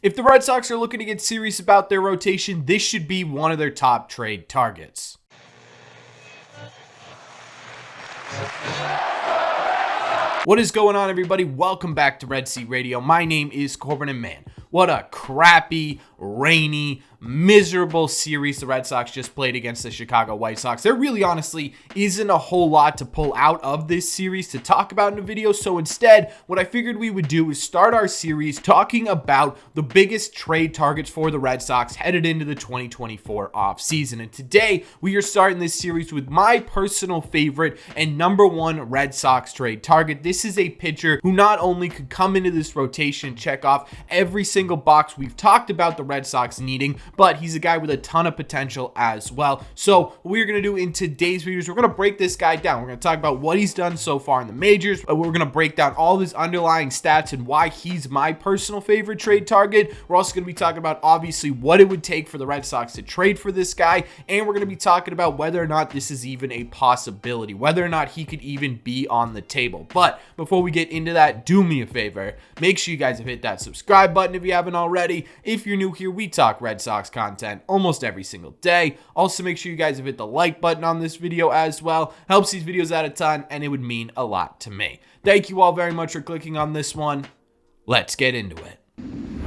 If the Red Sox are looking to get serious about their rotation, this should be one of their top trade targets. What is going on, everybody? Welcome back to Red Seat Radio. My name is Corbin, and man, what a crappy, rainy, miserable series the Red Sox just played against the Chicago White Sox. There really honestly isn't a whole lot to pull out of this series to talk about in a video, so instead what I figured we would do is start our series talking about the biggest trade targets for the Red Sox headed into the 2024 offseason. And today we are starting this series with my personal favorite and number one Red Sox trade target. This is a pitcher who not only could come into this rotation and check off every single box we've talked about the Red Sox needing, but he's a guy with a ton of potential as well. So what we're going to do in today's video is we're going to break this guy down. We're going to talk about what he's done so far in the majors. We're going to break down all of his underlying stats and why he's my personal favorite trade target. We're also going to be talking about obviously what it would take for the Red Sox to trade for this guy, and we're going to be talking about whether or not this is even a possibility, whether or not he could even be on the table. But before we get into that, do me a favor, make sure you guys have hit that subscribe button if you haven't already. If you're new here, we talk Red Sox content almost every single day. Also, make sure you guys have hit the like button on this video as well. Helps these videos out a ton, and it would mean a lot to me. Thank you all very much for clicking on this one. Let's get into it.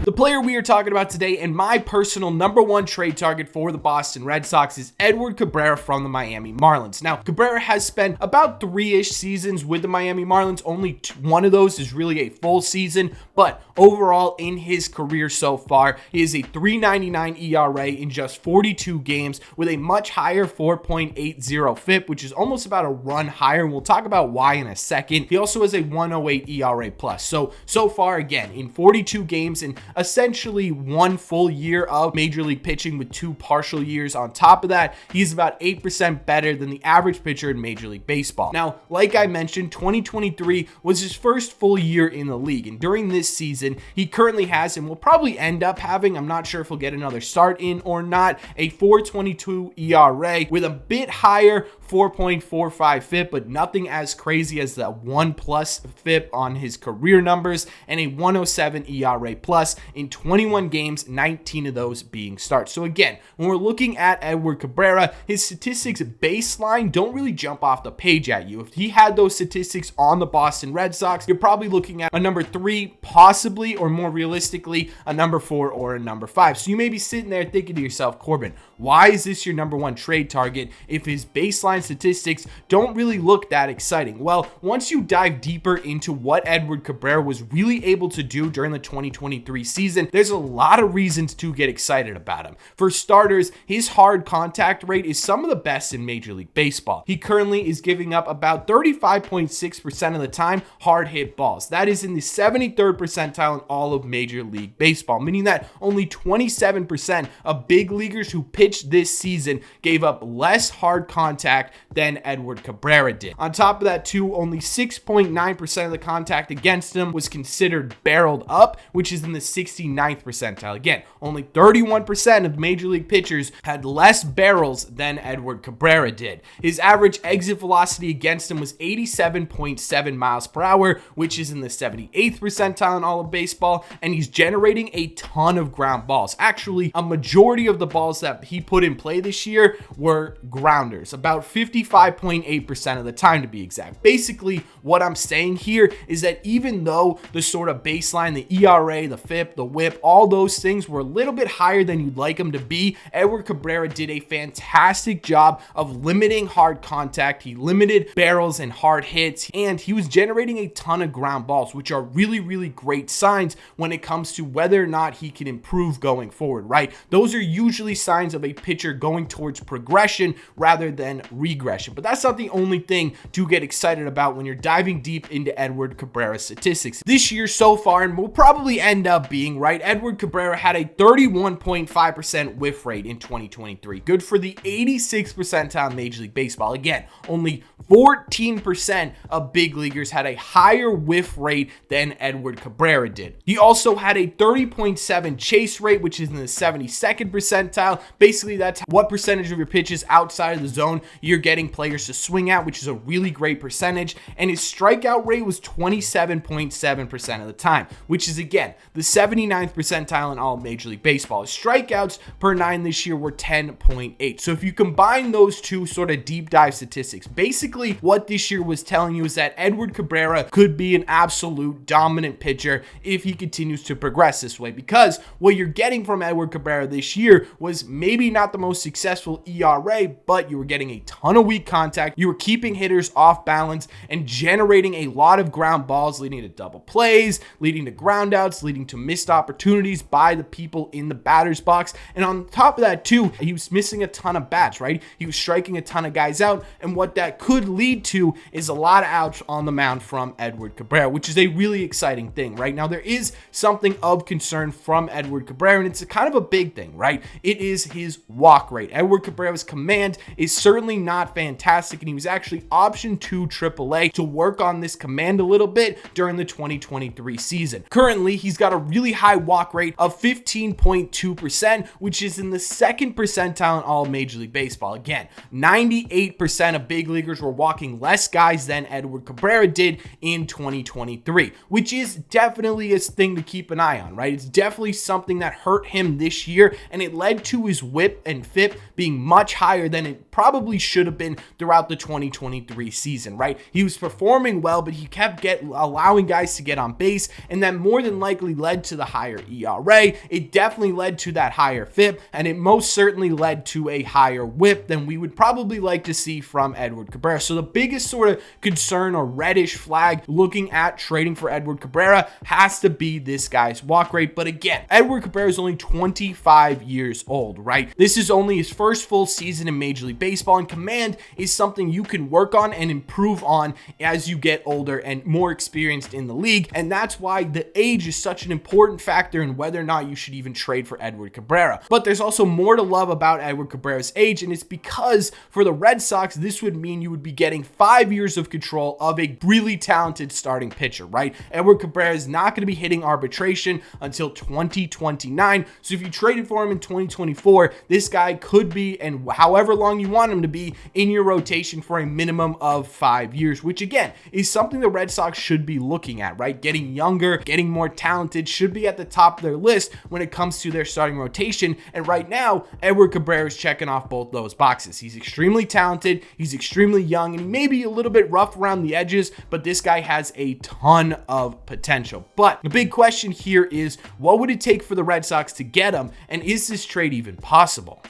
The player we are talking about today and my personal number one trade target for the Boston Red Sox is Edward Cabrera from the Miami Marlins. Now, Cabrera has spent about 3-ish seasons with the Miami Marlins. Only one of those is really a full season, but overall in his career so far, he is a .399 ERA in just 42 games with a much higher 4.80 FIP, which is almost about a run higher, and we'll talk about why in a second. He also has a 108 ERA plus. So far, again, in 42 games and essentially one full year of major league pitching with 2 partial years on top of that, he's about 8% better than the average pitcher in Major League Baseball. Now, like I mentioned, 2023 was his first full year in the league, and during this season, he currently has, and will probably end up having, I'm not sure if he'll get another start in or not, a 4.22 ERA with a bit higher 4.45 FIP, but nothing as crazy as the 1+ FIP on his career numbers, and a 107 ERA plus in 21 games, 19 of those being starts. So again, when we're looking at Edward Cabrera, his statistics baseline don't really jump off the page at you. If he had those statistics on the Boston Red Sox, you're probably looking at a number 3, possibly, or more realistically, a number 4 or a number 5. So you may be sitting there thinking to yourself, Corbin, why is this your number one trade target if his baseline statistics don't really look that exciting? Well, once you dive deeper into what Edward Cabrera was really able to do during the 2023 season, there's a lot of reasons to get excited about him. For starters, his hard contact rate is some of the best in Major League Baseball. He currently is giving up about 35.6% of the time hard hit balls. That is in the 73rd percentile in all of Major League Baseball, meaning that only 27% of big leaguers who pitched this season gave up less hard contact than Edward Cabrera did. On top of that too, only 6.9% of the contact against him was considered barreled up, which is in the 69th percentile. Again, only 31% of major league pitchers had less barrels than Edward Cabrera did. His average exit velocity against him was 87.7 miles per hour, which is in the 78th percentile in all of baseball, and he's generating a ton of ground balls. Actually, a majority of the balls that he put in play this year were grounders, about 55.8% of the time to be exact. Basically, what I'm saying here is that even though the sort of baseline, the ERA, the FIP, the WHIP, all those things were a little bit higher than you'd like them to be, Edward Cabrera did a fantastic job of limiting hard contact. He limited barrels and hard hits, and he was generating a ton of ground balls, which are really, really great signs when it comes to whether or not he can improve going forward, right? Those are usually signs of a pitcher going towards progression rather than regression. But that's not the only thing to get excited about when you're diving deep into Edward Cabrera's statistics. This year so far, and will probably end up being, right, Edward Cabrera had a 31.5% whiff rate in 2023. Good for the 86th percentile in Major League Baseball. Again, only 14% of big leaguers had a higher whiff rate than Edward Cabrera did. He also had a 30.7 chase rate, which is in the 72nd percentile. Basically, that's what percentage of your pitches outside of the zone you You're getting players to swing at, which is a really great percentage. And his strikeout rate was 27.7% of the time, which is, again, the 79th percentile in all of Major League Baseball. His strikeouts per 9 this year were 10.8. So if you combine those two sort of deep dive statistics, basically what this year was telling you is that Edward Cabrera could be an absolute dominant pitcher if he continues to progress this way, because what you're getting from Edward Cabrera this year was maybe not the most successful ERA, but you were getting a ton of weak contact, you were keeping hitters off balance and generating a lot of ground balls, leading to double plays, leading to ground outs, leading to missed opportunities by the people in the batter's box. And on top of that too, he was missing a ton of bats, right? He was striking a ton of guys out, and what that could lead to is a lot of outs on the mound from Edward Cabrera, which is a really exciting thing. Right now, there is something of concern from Edward Cabrera, and it's a kind of a big thing, right? It is his walk rate. Edward Cabrera's command is certainly not fantastic, and he was actually optioned to AAA to work on this command a little bit during the 2023 season. Currently, he's got a really high walk rate of 15.2%, which is in the second percentile in all of Major League Baseball. Again, 98% of big leaguers were walking less guys than Edward Cabrera did in 2023, which is definitely a thing to keep an eye on, right? It's definitely something that hurt him this year, and it led to his whip and FIP being much higher than it probably should have been throughout the 2023 season, right? He was performing well, but he kept allowing guys to get on base, and that more than likely led to the higher ERA. It definitely led to that higher FIP, and it most certainly led to a higher whip than we would probably like to see from Edward Cabrera. So the biggest sort of concern or reddish flag looking at trading for Edward Cabrera has to be this guy's walk rate. But again, Edward Cabrera is only 25 years old, right? This is only his first full season in Major League Baseball, and command is something you can work on and improve on as you get older and more experienced in the league. And that's why the age is such an important factor in whether or not you should even trade for Edward Cabrera. But there's also more to love about Edward Cabrera's age, and it's because for the Red Sox, this would mean you would be getting 5 years of control of a really talented starting pitcher, right? Edward Cabrera is not going to be hitting arbitration until 2029. So if you traded for him in 2024, this guy could be, and however long you want him to be, in your rotation for a minimum of 5 years, which again is something the Red Sox should be looking at, right? Getting younger, getting more talented should be at the top of their list when it comes to their starting rotation. And right now, Edward Cabrera is checking off both those boxes. He's extremely talented, he's extremely young, and he may be a little bit rough around the edges, but this guy has a ton of potential. But the big question here is, what would it take for the Red Sox to get him, and is this trade even possible?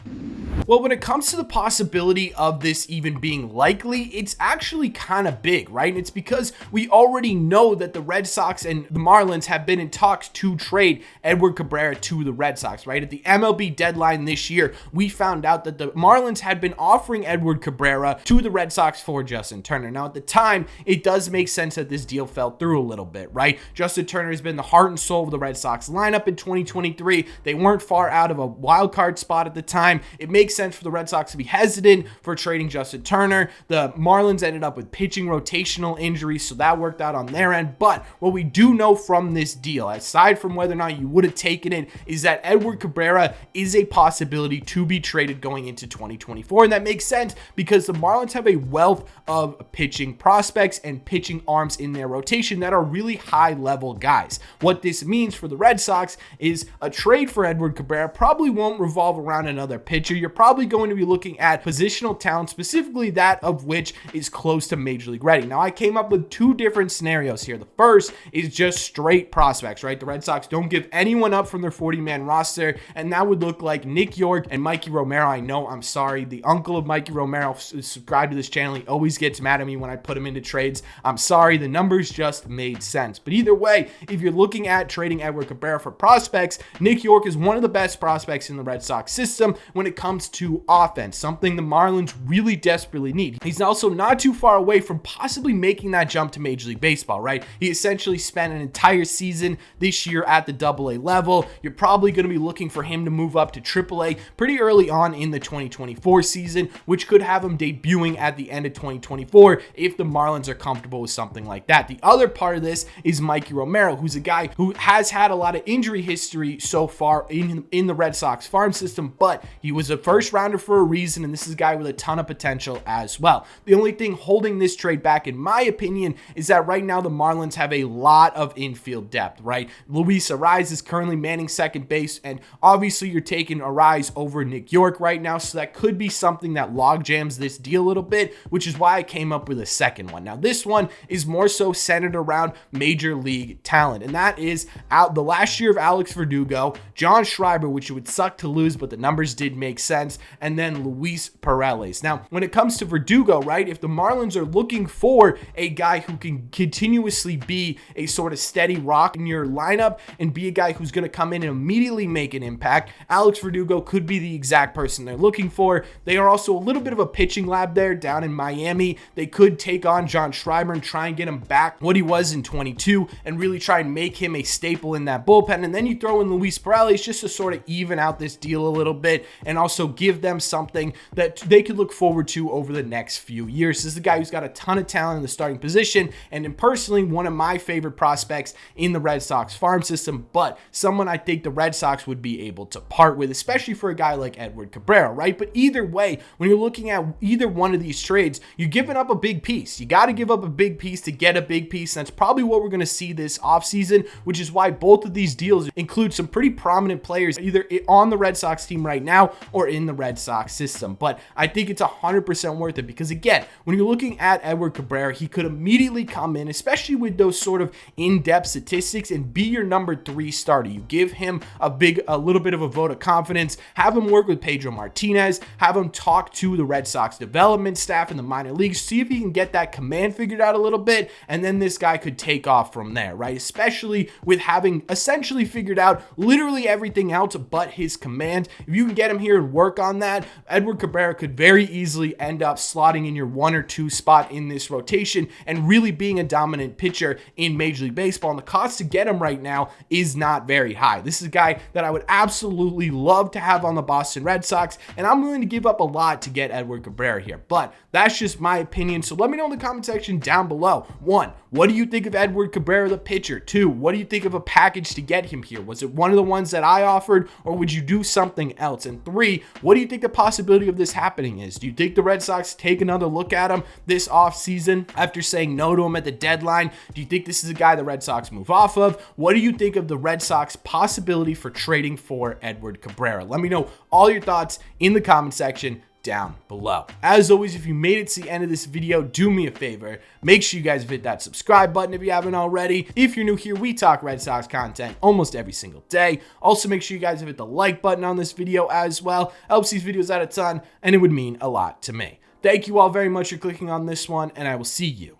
Well, when it comes to the possibility of this even being likely, it's actually kind of big, right? And it's because we already know that the Red Sox and the Marlins have been in talks to trade Edward Cabrera to the Red Sox, right? At the MLB deadline this year, we found out that the Marlins had been offering Edward Cabrera to the Red Sox for Justin Turner. Now, at the time, it does make sense that this deal fell through a little bit, right? Justin Turner has been the heart and soul of the Red Sox lineup in 2023. They weren't far out of a wild card spot at the time. It makes sense for the Red Sox to be hesitant for trading Justin Turner. The Marlins ended up with pitching rotational injuries, so that worked out on their end. But what we do know from this deal, aside from whether or not you would have taken it, is that Edward Cabrera is a possibility to be traded going into 2024. And that makes sense because the Marlins have a wealth of pitching prospects and pitching arms in their rotation that are really high level guys. What this means for the Red Sox is a trade for Edward Cabrera probably won't revolve around another pitcher. You're probably going to be looking at positional talent, specifically that of which is close to Major League ready. Now, I came up with two different scenarios here. The first is just straight prospects, right? The Red Sox don't give anyone up from their 40-man roster, and that would look like Nick York and Mikey Romero. I know, I'm sorry, the uncle of Mikey Romero is subscribed to this channel. He always gets mad at me when I put him into trades. I'm sorry, the numbers just made sense. But either way, if you're looking at trading Edward Cabrera for prospects, Nick York is one of the best prospects in the Red Sox system when it comes to offense, something the Marlins really desperately need. He's also not too far away from possibly making that jump to Major League Baseball, right? He essentially spent an entire season this year at the AA level. You're probably going to be looking for him to move up to AAA pretty early on in the 2024 season, which could have him debuting at the end of 2024 if the Marlins are comfortable with something like that. The other part of this is Mikey Romero, who's a guy who has had a lot of injury history so far in the Red Sox farm system, but he was a first first rounder for a reason, and this is a guy with a ton of potential as well. The only thing holding this trade back, in my opinion, is that right now the Marlins have a lot of infield depth, right? Luis Arraez is currently manning second base, and obviously you're taking Arraez over Nick York right now, so that could be something that log jams this deal a little bit, which is why I came up with a second one. Now, this one is more so centered around major league talent, and that is out the last year of Alex Verdugo, John Schreiber, which it would suck to lose, but the numbers did make sense, and then Luis Perales. Now, when it comes to Verdugo, right, if the Marlins are looking for a guy who can continuously be a sort of steady rock in your lineup and be a guy who's going to come in and immediately make an impact, Alex Verdugo could be the exact person they're looking for. They are also a little bit of a pitching lab there down in Miami. They could take on John Schreiber and try and get him back what he was in 22 and really try and make him a staple in that bullpen. And then you throw in Luis Perales just to sort of even out this deal a little bit and also give them something that they could look forward to over the next few years. This is a guy who's got a ton of talent in the starting position, and personally one of my favorite prospects in the Red Sox farm system, but someone I think the Red Sox would be able to part with, especially for a guy like Edward Cabrera, right? But either way, when you're looking at either one of these trades, you're giving up a big piece. You got to give up a big piece to get a big piece. And that's probably what we're going to see this offseason, which is why both of these deals include some pretty prominent players either on the Red Sox team right now or in the Red Sox system. But I think it's 100% worth it because, again, when you're looking at Edward Cabrera, he could immediately come in, especially with those sort of in-depth statistics, and be your number 3 starter. You give him a little bit of a vote of confidence, have him work with Pedro Martinez, have him talk to the Red Sox development staff in the minor leagues, see if he can get that command figured out a little bit, and then this guy could take off from there, right? Especially with having essentially figured out literally everything else but his command. If you can get him here and work on that, Edward Cabrera could very easily end up slotting in your 1 or 2 spot in this rotation and really being a dominant pitcher in Major League Baseball. And the cost to get him right now is not very high. This is a guy that I would absolutely love to have on the Boston Red Sox, and I'm willing to give up a lot to get Edward Cabrera here, but that's just my opinion. So let me know in the comment section down below. 1, what do you think of Edward Cabrera, the pitcher? 2, what do you think of a package to get him here? Was it one of the ones that I offered, or would you do something else? And 3, what do you think the possibility of this happening is? Do you think the Red Sox take another look at him this offseason after saying no to him at the deadline? Do you think this is a guy the Red Sox move off of? What do you think of the Red Sox possibility for trading for Edward Cabrera? Let me know all your thoughts in the comment section down below. As always, if you made it to the end of this video, do me a favor, make sure you guys hit that subscribe button if you haven't already. If you're new here, we talk Red Sox content almost every single day. Also, make sure you guys hit the like button on this video as well. Helps these videos out a ton, and it would mean a lot to me. Thank you all very much for clicking on this one, and I will see you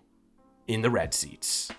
in the red seats.